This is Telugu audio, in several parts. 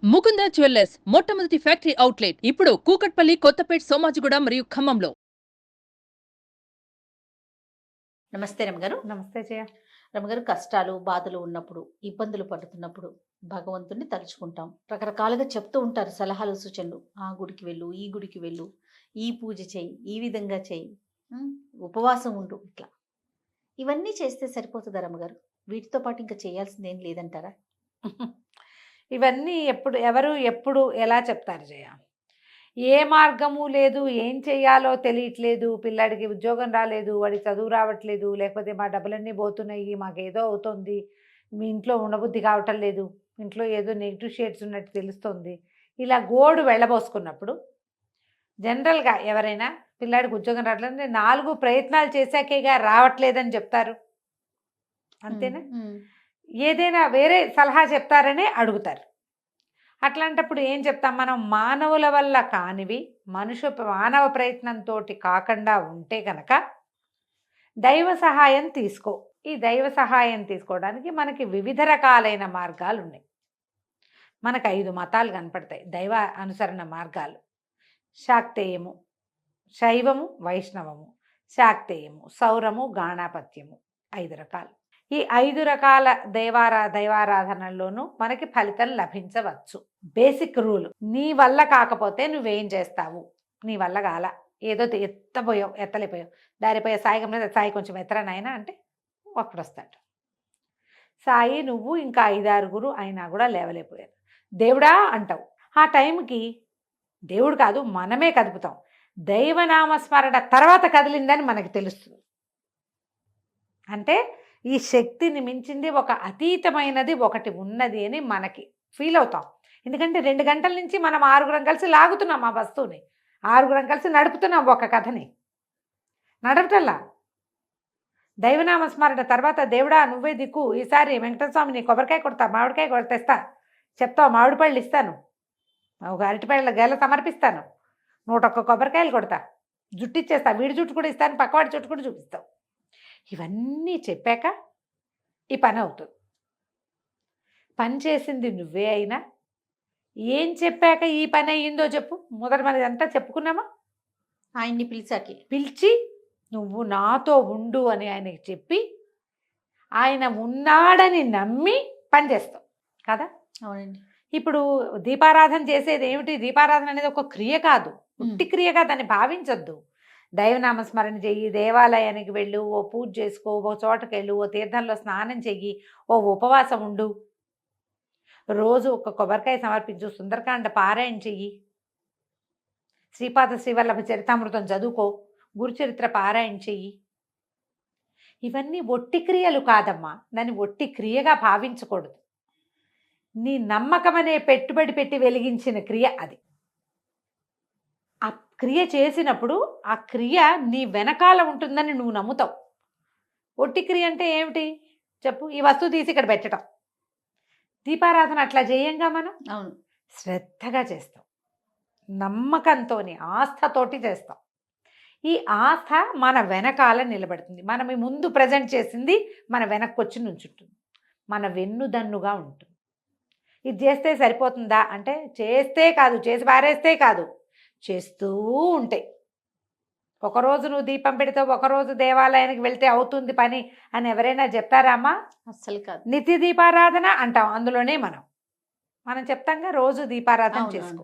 ముకుంద జ్యువెల్లర్స్ మొట్టమొదటి ఫ్యాక్టరీ అవుట్లెట్ ఇప్పుడు కూకట్పల్లి, కొత్తపేట్, సోమాజిగూడ మరియు ఖమ్మంలో. నమస్తే రమగారు. నమస్తే జయ. రమగారు, కష్టాలు బాధలు ఉన్నప్పుడు, ఇబ్బందులు పడుతున్నప్పుడు భగవంతుణ్ణి తలుచుకుంటాం. రకరకాలుగా చెప్తూ ఉంటారు సలహాలు సూచనలు. ఆ గుడికి వెళ్ళు, ఈ గుడికి వెళ్ళు, ఈ పూజ చేయి, ఈ విధంగా చేయి, ఉపవాసం ఉండు, ఇట్లా ఇవన్నీ చేస్తే సరిపోతుందా రమగారు? వీటితో పాటు ఇంకా చేయాల్సింది ఏం లేదంటారా? ఇవన్నీ ఎవరు ఎప్పుడు ఎలా చెప్తారు జయ? ఏ మార్గము లేదు, ఏం చెయ్యాలో తెలియట్లేదు, పిల్లాడికి ఉద్యోగం రాలేదు, వాడికి చదువు రావట్లేదు, లేకపోతే మా డబ్బులన్నీ పోతున్నాయి, మాకేదో అవుతుంది, మీ ఇంట్లో ఉండబుద్ధి కావటం లేదు, ఇంట్లో ఏదో నెగిటివ్ షేడ్స్ ఉన్నట్టు తెలుస్తుంది, ఇలా గోడు వెళ్ళబోసుకున్నప్పుడు జనరల్గా ఎవరైనా పిల్లాడికి ఉద్యోగం రావట్లేదు 4 ప్రయత్నాలు చేశాకేగా రావట్లేదని చెప్తారు, అంతేనా? ఏదైనా వేరే సలహా చెప్తారనే అడుగుతారు. అట్లాంటప్పుడు ఏం చెప్తాం మనం? మానవుల వల్ల కానివి మానవ ప్రయత్నంతో కాకుండా ఉంటే కనుక దైవ సహాయం తీసుకో. ఈ దైవ సహాయం తీసుకోవడానికి మనకి వివిధ రకాలైన మార్గాలు ఉన్నాయి. మనకు 5 మతాలు కనపడతాయి దైవ అనుసరణ మార్గాలు. శాక్తేయము, శైవము, వైష్ణవము, శాక్తేయము, సౌరము, గాణాపత్యము, 5 రకాలు. ఈ 5 రకాల దైవారాధనల్లోనూ మనకి ఫలితం లభించవచ్చు. బేసిక్ రూల్, నీ వల్ల కాకపోతే నువ్వేం చేస్తావు? నీ వల్ల కాల, ఏదో ఎత్తలేపోయావు, దారిపోయే సాయి కొంచెం ఎత్తరనైనా అంటే ఒక్కడొస్తాడు. సాయి నువ్వు ఇంకా 5-6 అయినా కూడా లేవలేకపోయారు, దేవుడా అంటావు. ఆ టైంకి దేవుడు కాదు, మనమే కదుపుతాం. దైవనామస్మరణ తర్వాత కదిలిందని మనకి తెలుస్తుంది. అంటే ఈ శక్తిని మించింది ఒక అతీతమైనది ఒకటి ఉన్నది అని మనకి ఫీల్ అవుతాం. ఎందుకంటే 2 గంటల నుంచి మనం 6 కలిసి లాగుతున్నాం ఆ వస్తువుని, 6 కలిసి నడుపుతున్నాం ఒక కథని. నడపటల్లా దైవనామస్మరణ తర్వాత దేవుడా నువ్వే దిక్కు, ఈసారి వెంకటేశ్వర స్వామి నీ కొబ్బరికాయ కొడతా, మామిడికాయ తెస్తా, చెప్తావు మామిడి పళ్ళు ఇస్తాను, ఒక అరటిపళ్ళ గెల సమర్పిస్తాను, 101 కొబ్బరికాయలు కొడతా, జుట్టు ఇచ్చేస్తా, వీడి జుట్టు కూడా ఇస్తాను, పక్కవాడి జుట్టు కూడా చూపిస్తావు. ఇవన్నీ చెప్పాక ఈ పని అవుతుంది. పని చేసింది నువ్వే అయినా ఏం చెప్పాక ఈ పని అయ్యిందో చెప్పు. మొదట మనది అంతా చెప్పుకున్నామా? ఆయన్ని పిలిచి నువ్వు నాతో ఉండు అని ఆయనకి చెప్పి ఆయన ఉన్నాడని నమ్మి పని చేస్తావు కదా. అవునండి. ఇప్పుడు దీపారాధన చేసేది ఏమిటి? దీపారాధన అనేది ఒక క్రియ కాదు, ఉట్టి క్రియగా దాన్ని భావించద్దు. దైవనామస్మరణ చెయ్యి, దేవాలయానికి వెళ్ళు, ఓ పూజ చేసుకో, ఓ చోటకి వెళ్ళు, ఓ తీర్థంలో స్నానం చెయ్యి, ఓ ఉపవాసం ఉండు, రోజు ఒక కొబ్బరికాయ సమర్పించు, సుందరకాండ పారాయణ చెయ్యి, శ్రీపాద శ్రీవల్లభ చరితామృతం చదువుకో, గురుచరిత్ర పారాయణ చెయ్యి. ఇవన్నీ ఒట్టి క్రియలు కాదమ్మా, దాన్ని ఒట్టి క్రియగా భావించకూడదు. నీ నమ్మకం అనే పెట్టుబడి పెట్టి వెలిగించిన క్రియ అది. ఆ క్రియ చేసినప్పుడు ఆ క్రియ నీ వెనకాల ఉంటుందని నువ్వు నమ్ముతావు. ఒట్టి క్రియ అంటే ఏమిటి చెప్పు? ఈ వస్తువు తీసి ఇక్కడ పెట్టడం. దీపారాధన అట్లా చేయంగా మనం. అవును, శ్రద్ధగా చేస్తాం, నమ్మకంతో ఆస్థతోటి చేస్తాం. ఈ ఆస్థ మన వెనకాల నిలబడుతుంది. మనం ఈ ముందు ప్రజెంట్ చేసింది మన వెనక్కి వచ్చి నుంచుంటుంది, మన వెన్నుదన్నుగా ఉంటుంది. ఇది చేస్తే సరిపోతుందా అంటే చేస్తే కాదు, చేసి పారేస్తే కాదు, చేస్తూ ఉంటే. ఒకరోజు నువ్వు దీపం పెడితే, ఒకరోజు దేవాలయానికి వెళ్తే అవుతుంది పని అని ఎవరైనా చెప్తారామా? అస్సలు కాదు. నిత్య దీపారాధన అంటాం, అందులోనే మనం చెప్తాంగా రోజు దీపారాధన చేసుకో,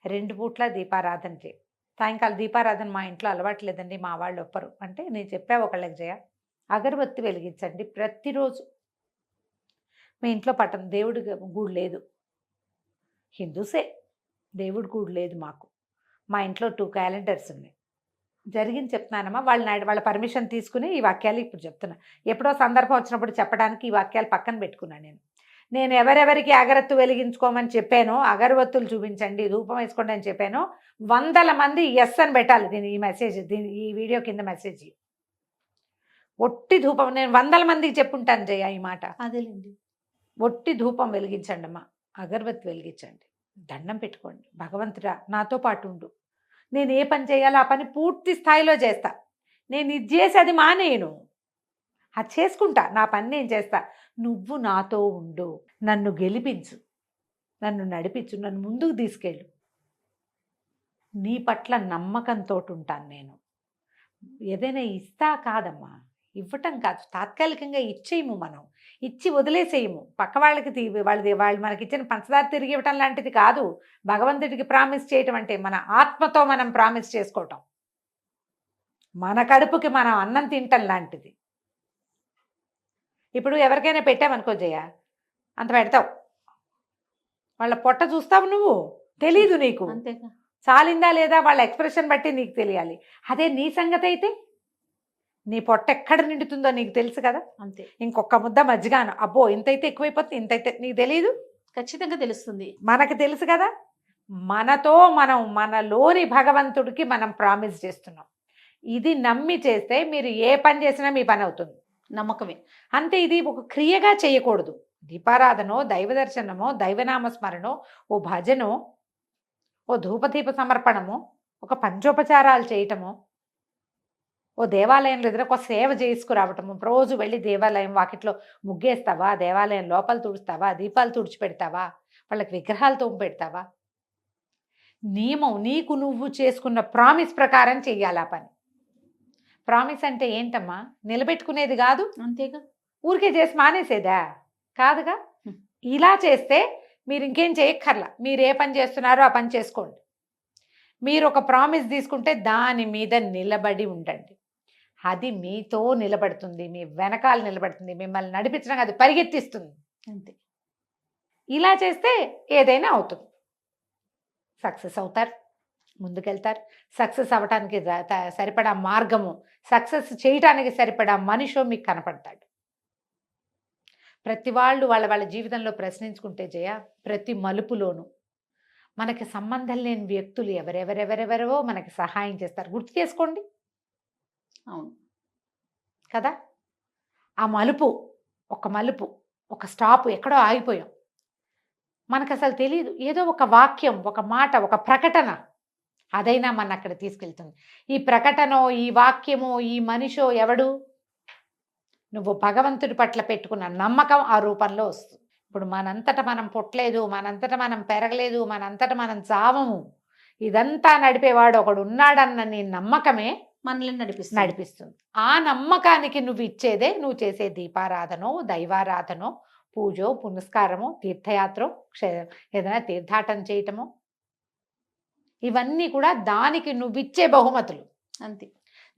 2 పూట్ల దీపారాధన చేయి. సాయంకాలం దీపారాధన మా ఇంట్లో అలవాట్లేదండి, మా వాళ్ళు ఒప్పరు అంటే నేను చెప్పా ఒకళ్ళకి, జయ అగరబత్తి వెలిగించండి ప్రతిరోజు. మీ ఇంట్లో పట్టం దేవుడి గుడి లేదు, హిందూసే, దేవుడి గుడి లేదు మాకు, మా ఇంట్లో 2 క్యాలెండర్స్ ఉన్నాయి. జరిగింది చెప్తున్నానమ్మా. వాళ్ళ పర్మిషన్ తీసుకుని ఈ వాక్యాలు ఇప్పుడు చెప్తున్నా. ఎప్పుడో సందర్భం వచ్చినప్పుడు చెప్పడానికి ఈ వాక్యాలు పక్కన పెట్టుకున్నాను. నేను ఎవరెవరికి అగరత్తు వెలిగించుకోమని చెప్పానో, అగరవత్తులు చూపించండి, ధూపం వేసుకోండి అని చెప్పానో 100 మంది ఎస్ అని పెట్టాలి. ఈ వీడియో కింద మెసేజ్. ఒట్టి ధూపం నేను 100 మందికి చెప్పుంటాను జయ ఈ మాట. అదేలేండి. ఒట్టి ధూపం వెలిగించండి అమ్మా, అగరబత్తి వెలిగించండి, దండం పెట్టుకోండి, భగవంతుడా నాతో పాటు ఉండు, నేను ఏ పని చేయాలో ఆ పని పూర్తి స్థాయిలో చేస్తా, నేను ఇది చేసి అది మానేయను, అది చేసుకుంటా, నా పని నేను చేస్తా, నువ్వు నాతో ఉండు, నన్ను గెలిపించు, నన్ను నడిపించు, నన్ను ముందుకు తీసుకెళ్ళు. నీ పట్ల నమ్మకంతో ఉంటాను నేను. ఏదైనా ఇస్తా కాదమ్మా, ఇవ్వటం కాదు, తాత్కాలికంగా ఇచ్చేయము, మనం ఇచ్చి వదిలేసేయము. పక్క వాళ్ళకి వాళ్ళు మనకి ఇచ్చిన పంచదార తిరిగి ఇవ్వటం లాంటిది కాదు భగవంతుడికి ప్రామిస్ చేయటం అంటే. మన ఆత్మతో మనం ప్రామిస్ చేసుకోవటం, మన కడుపుకి మనం అన్నం తింటం లాంటిది. ఇప్పుడు ఎవరికైనా పెట్టామనుకో జయ, అంత పెడతావు, వాళ్ళ పొట్ట చూస్తావు, నువ్వు తెలీదు, నీకు అంతేగా. చాలిందా లేదా వాళ్ళ ఎక్స్ప్రెషన్ బట్టి నీకు తెలియాలి. అదే నీ సంగతి అయితే నీ పొట్ట ఎక్కడ నిండుతుందో నీకు తెలుసు కదా. అంతే. ఇంకొక ముద్ద మజ్జిగాను, అబ్బో ఇంతైతే ఎక్కువైపోతుంది, ఇంతైతే నీకు తెలీదు, ఖచ్చితంగా తెలుస్తుంది. మనకు తెలుసు కదా. మనతో మనం మనలోని భగవంతుడికి మనం ప్రామిస్ చేస్తున్నాం. ఇది నమ్మి చేస్తే మీరు ఏ పని చేసినా మీ పని అవుతుంది. నమ్మకమే. అంతే. ఇది ఒక క్రియగా చేయకూడదు. దీపారాధనో, దైవ దర్శనమో, దైవనామస్మరణో, ఓ భజనో, ఓ ధూపదీప సమర్పణము, ఒక పంచోపచారాలు చేయటము, ఓ దేవాలయంలో ఏదైనా ఒక సేవ చేసుకురావటము. రోజు వెళ్ళి దేవాలయం వాకిట్లో ముగ్గేస్తావా, దేవాలయం లోపల తుడుస్తావా, దీపాలు తుడిచిపెడతావా, వాళ్ళకి విగ్రహాలు తోంపెడతావా. నియమం, నీకు నువ్వు చేసుకున్న ప్రామిస్ ప్రకారం చెయ్యాలి ఆ పని. ప్రామిస్ అంటే ఏంటమ్మా, నిలబెట్టుకునేది కాదు. అంతేగా. ఊరికే చేసి మానేసేదా కాదుగా. ఇలా చేస్తే మీరు ఇంకేం చేయక్కర్లా, మీరు ఏ పని చేస్తున్నారో ఆ పని చేసుకోండి. మీరు ఒక ప్రామిస్ తీసుకుంటే దాని మీద నిలబడి ఉండండి. అది మీతో నిలబడుతుంది, మీ వెనకాల నిలబడుతుంది, మిమ్మల్ని నడిపించడానికి అది పరిగెత్తిస్తుంది. అంతే. ఇలా చేస్తే ఏదైనా అవుతుంది, సక్సెస్ అవుతారు, ముందుకెళ్తారు. సక్సెస్ అవ్వటానికి సరిపడా మార్గము, సక్సెస్ చేయటానికి సరిపడా మనిషో మీకు కనపడతాడు. ప్రతి వాళ్ళు వాళ్ళ వాళ్ళ జీవితంలో ప్రశ్నించుకుంటే జయ, ప్రతి మలుపులోనూ మనకి సంబంధం లేని వ్యక్తులు ఎవరెవరెవరెవరో మనకి సహాయం చేస్తారు. గుర్తు చేసుకోండి. అవును కదా. ఆ మలుపు, ఒక మలుపు, ఒక స్టాప్, ఎక్కడో ఆగిపోయాం, మనకు అసలు తెలియదు. ఏదో ఒక వాక్యం, ఒక మాట, ఒక ప్రకటన, అదైనా మన అక్కడ తీసుకెళ్తుంది. ఈ ప్రకటనో, ఈ వాక్యమో, ఈ మనిషో ఎవడు, నువ్వు భగవంతుడి పట్ల పెట్టుకున్న నమ్మకం ఆ రూపంలో వస్తుంది. ఇప్పుడు మనంతట మనం పుట్టలేదు, మనంతట మనం పెరగలేదు, మనంతట మనం చావము. ఇదంతా నడిపేవాడు ఒకడు ఉన్నాడన్న నీ నమ్మకమే మనల్ని నడిపిస్తుంది. ఆ నమ్మకానికి నువ్వు ఇచ్చేదే నువ్వు చేసే దీపారాధనో, దైవారాధనో, పూజో, పునస్కారమో, తీర్థయాత్రో, ఏదైనా తీర్థాటన చేయటమో, ఇవన్నీ కూడా దానికి నువ్విచ్చే బహుమతులు. అంతే.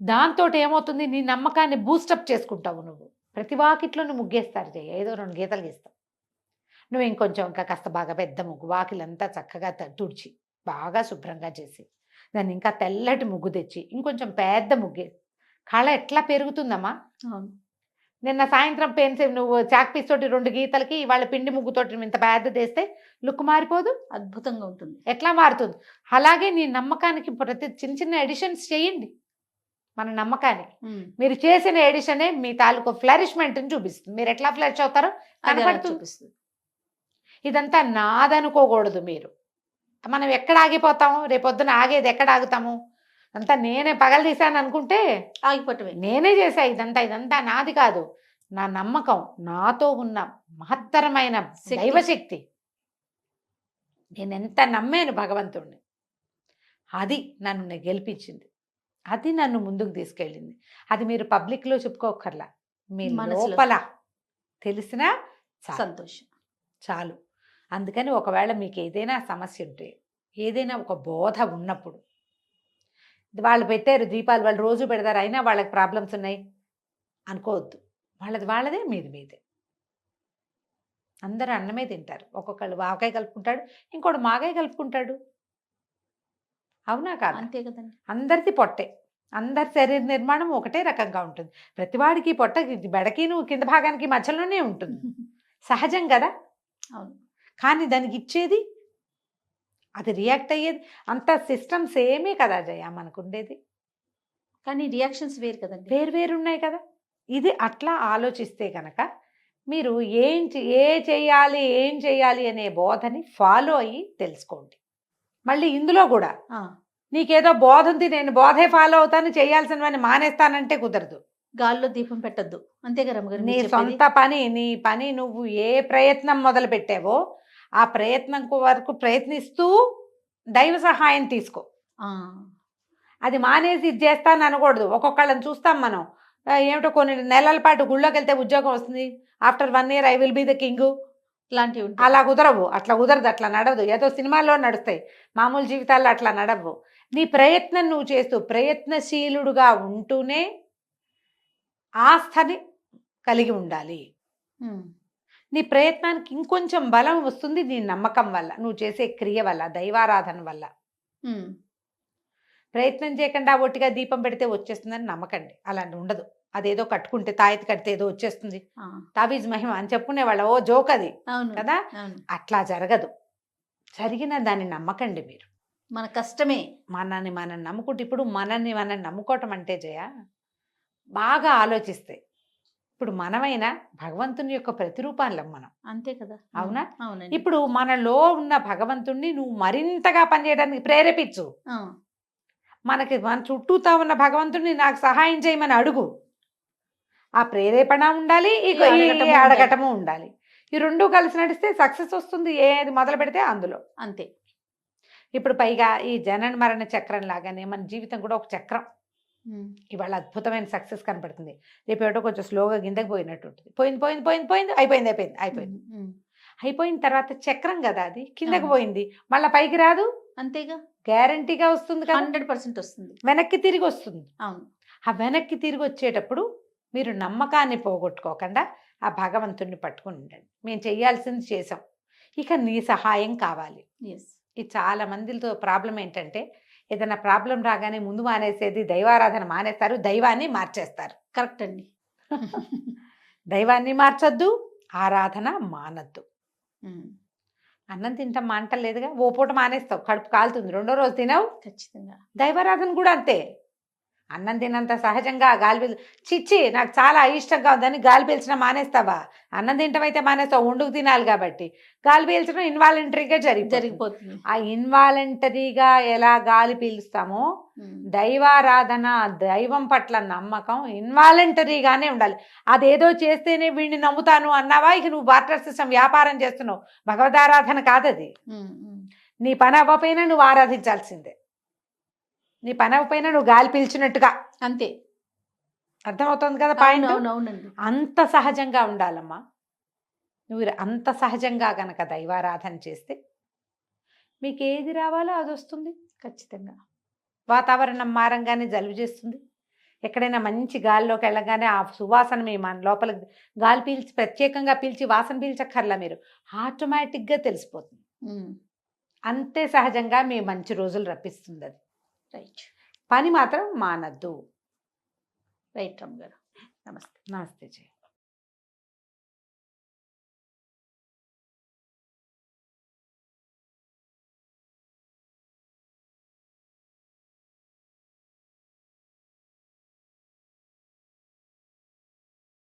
దాంతో ఏమవుతుంది, నీ నమ్మకాన్ని బూస్టప్ చేసుకుంటావు. నువ్వు ప్రతి వాకిట్లో నువ్వు ముగ్గేస్తారు జయ, ఏదో 2 గీతలు గీస్తావు. నువ్వు ఇంకొంచెం ఇంకా కాస్త బాగా పెద్ద ముగ్గు, వాకిలంతా చక్కగా తుడిచి బాగా శుభ్రంగా చేసి దాన్ని ఇంకా తెల్లటి ముగ్గు తెచ్చి ఇంకొంచెం పెద్ద ముగ్గే, కళ ఎట్లా పెరుగుతుందమ్మా. అవును. నిన్న సాయంత్రం పెన్సిల్ నువ్వు చాక్ పీస్ తోటి 2 గీతలకి ఇవాళ పిండి ముగ్గుతోటి ఇంత పెద్ద తెస్తే లుక్ మారిపోదు, అద్భుతంగా ఉంటుంది. ఎట్లా మారుతుంది. అలాగే నీ నమ్మకానికి ప్రతి చిన్న చిన్న ఎడిషన్స్ చేయండి. మన నమ్మకానికి మీరు చేసిన ఎడిషనే మీ తాలూకు ఫ్లరిష్మెంట్ని చూపిస్తుంది. మీరు ఎట్లా ఫ్లరిష్ అవుతారో చూపిస్తుంది. ఇదంతా నాదనుకోకూడదు. మీరు మనం ఎక్కడ ఆగిపోతాము, రేపొద్దున ఆగేది ఎక్కడ ఆగుతాము. అంతా నేనే పగలు తీశాను అనుకుంటే ఆగిపోవటమే. నేనే చేశా ఇదంతా నాది కాదు. నా నమ్మకం, నాతో ఉన్న మహత్తరమైన దైవశక్తి. నేను ఎంత నమ్మాను భగవంతుడిని, అది నన్ను గెలిపించింది, అది నన్ను ముందుకు తీసుకెళ్ళింది. అది మీరు పబ్లిక్లో చెప్పుకోకర్లా, మీ లోపల తెలిసినా సంతోషం చాలు. అందుకని ఒకవేళ మీకు ఏదైనా సమస్య ఉంటే, ఏదైనా ఒక బోధ ఉన్నప్పుడు, వాళ్ళు పెట్టారు దీపాలు, వాళ్ళు రోజు పెడతారు, అయినా వాళ్ళకి ప్రాబ్లమ్స్ ఉన్నాయి అనుకోవద్దు. వాళ్ళది వాళ్ళదే, మీది మీదే. అందరూ అన్నమే తింటారు. ఒక్కొక్కళ్ళు ఆవకాయ కలుపుకుంటాడు, ఇంకోటి మాగాయ కలుపుకుంటాడు. అవునా కాదు? అంతే కదండి. అందరిది పొట్టే, అందరి శరీర నిర్మాణం ఒకటే రకంగా ఉంటుంది. ప్రతివాడికి పొట్ట బెడకి నువ్వు కింద భాగానికి మధ్యలోనే ఉంటుంది, సహజం కదా. అవును. కానీ దానికి ఇచ్చేది, అది రియాక్ట్ అయ్యేది, అంత సిస్టమ్స్ ఏమీ కదా జయ మనకు ఉండేది. కానీ రియాక్షన్స్ వేరు కదండి, వేరు ఉన్నాయి కదా. ఇది అట్లా ఆలోచిస్తే కనుక మీరు ఏం చేయాలి అనే బోధని ఫాలో అయ్యి తెలుసుకోండి. మళ్ళీ ఇందులో కూడా నీకేదో బోధ ఉంది, నేను బోధే ఫాలో అవుతాను, చేయాల్సినవన్నీ మానేస్తానంటే కుదరదు. గాల్లో దీపం పెట్టద్దు. అంతేగా రమ్మగారు. నీ సొంత పని, నీ పని నువ్వు ఏ ప్రయత్నం మొదలు పెట్టావో ఆ ప్రయత్నం వరకు ప్రయత్నిస్తూ దైవ సహాయం తీసుకో. ఆ, అది మానేసి ఇది చేస్తాను అనకూడదు. ఒక్కొక్కళ్ళని చూస్తాం మనం. ఏమిటో కొన్ని నెలల పాటు గుళ్ళోకి వెళ్తే ఉద్యోగం వస్తుంది, after 1 year I will be the king. ఇలాంటివి ఉంటాయి. అలా కుదరవు, అట్లా కుదరదు, అట్లా నడవదు. ఏదో సినిమాల్లో నడుస్తాయి, మామూలు జీవితాల్లో అట్లా నడవు. నీ ప్రయత్నం నువ్వు చేస్తూ ప్రయత్నశీలుడుగా ఉంటూనే ఆస్థని కలిగి ఉండాలి. ఉమ్, నీ ప్రయత్నానికి ఇంకొంచెం బలం వస్తుంది నీ నమ్మకం వల్ల, నువ్వు చేసే క్రియ వల్ల, దైవారాధన వల్ల. ఉమ్, ప్రయత్నం చేయకుండా ఒట్టిగా దీపం పెడితే వచ్చేస్తుందని నమ్మకండి, అలాంటి ఉండదు. అదేదో కట్టుకుంటే తాయెత్తు కడితే ఏదో వచ్చేస్తుంది, ఆ, తాబీజ్ మహిమ అని చెప్పుకునేవాళ్ళ, ఓ జోక్ అది అవును కదా. అవును. అట్లా జరగదు. జరిగిన దాన్ని నమ్మకండి మీరు. మన కష్టమే. మనల్ని మనం నమ్ముకుంటే, ఇప్పుడు మనల్ని మనం నమ్ముకోవటం అంటే జయ బాగా ఆలోచిస్తే, ఇప్పుడు మనమైనా భగవంతుని యొక్క ప్రతిరూపాలం మనం, అంతే కదా. అవునా? అవునండి. ఇప్పుడు మనలో ఉన్న భగవంతుణ్ణి నువ్వు మరింతగా పనిచేయడానికి ప్రేరేపించు. ఆ, మనకి మన చుట్టూతా ఉన్న భగవంతుడిని నాకు సహాయం చేయమని అడుగు. ఆ ప్రేరేపణ ఉండాలి, ఈ అడగటము ఉండాలి. అడగటము ఉండాలి. ఈ రెండు కలిసి నడిస్తే సక్సెస్ వస్తుంది, ఏది మొదలు పెడితే అందులో. అంతే. ఇప్పుడు పైగా ఈ జనన మరణ చక్రం లాగానే మన జీవితం కూడా ఒక చక్రం. ఉమ్, ఇవాళ అద్భుతమైన సక్సెస్ కనపడుతుంది, రేపు ఏటో కొంచెం స్లోగా కిందకి పోయినట్టు ఉంటుంది. పోయింది పోయింది పోయింది పోయింది, అయిపోయింది అయిపోయింది అయిపోయింది. ఉమ్, అయిపోయిన తర్వాత చక్రం కదా అది, కిందకి అవును. పోయింది, మళ్ళీ పైకి రాదు, అంతేగా. గ్యారంటీగా వస్తుంది కదా, 100% వస్తుంది. వెనక్కి తిరిగి వస్తుంది. అవును. ఆ వెనక్కి తిరిగి వచ్చేటప్పుడు మీరు నమ్మకాన్ని పోగొట్టుకోకుండా ఆ భగవంతుణ్ణి పట్టుకుని ఉండండి. మేము చేయాల్సింది చేసాం, ఇక నీ సహాయం కావాలి. ఎస్. ఇది చాలా మందితో ప్రాబ్లం ఏంటంటే, ఏదైనా ప్రాబ్లం రాగానే ముందు మానేసేది దైవారాధన మానేస్తారు, దైవాన్ని మార్చేస్తారు. కరెక్ట్ అండి. దైవాన్ని మార్చొద్దు, ఆరాధన మానద్దు. ఉమ్, అన్నం తింటాం మాంటలేదుగా, ఓ పూట మానేస్తావు, కడుపు కాలుతుంది, రెండో రోజు తినవు. ఖచ్చితంగా. దైవారాధన కూడా అంతే. అన్నం తినంత సహజంగా గాలి పీల్ చిచ్చి నాకు చాలా ఇష్టంగా ఉందని గాలి పీల్చడం మానేస్తావా? అన్నం తింటం అయితే మానేస్తావు, వండుకు తినాలి కాబట్టి. గాలి పీల్చడం ఇన్వాలంటరీగా జరిగిపోతుంది. ఆ ఇన్వాలంటరీగా ఎలా గాలి పీలుస్తామో, ఉమ్, దైవారాధన, దైవం పట్ల నమ్మకం ఇన్వాలంటరీగానే ఉండాలి. అదేదో చేస్తేనే వీడిని నమ్ముతాను అన్నావా, ఇక నువ్వు బార్టర్ సిస్టమ్ వ్యాపారం చేస్తున్నావు. భగవదారాధన కాదది. ఉమ్, ఉమ్, నీ పని అవ్వపోయినా నువ్వు ఆరాధించాల్సిందే. నీ పని అవ్వపోయినా నువ్వు గాలి పీల్చినట్టుగా. అంతే. అర్థమవుతుంది కదా పాయింట్. అవునవునండి. అంత సహజంగా ఉండాలమ్మా. నువ్వు అంత సహజంగా గనక దైవారాధన చేస్తే మీకు ఏది రావాలో అది వస్తుంది. ఖచ్చితంగా. వాతావరణం మారంగానే జలుబు చేస్తుంది, ఎక్కడైనా మంచి గాలిలోకి వెళ్ళగానే ఆ సువాసన మీ మన లోపలికి గాలి పీల్చి ప్రత్యేకంగా పీల్చి వాసన పీల్చక్కర్లా, మీరు ఆటోమేటిక్గా తెలిసిపోతుంది. ఉమ్, అంతే సహజంగా మీ మంచి రోజులు రప్పిస్తుంది అది. రైట్. పని మాత్రం మానద్దు. రైట్ రమ్మ గారు. నమస్తే. నమస్తే జయ.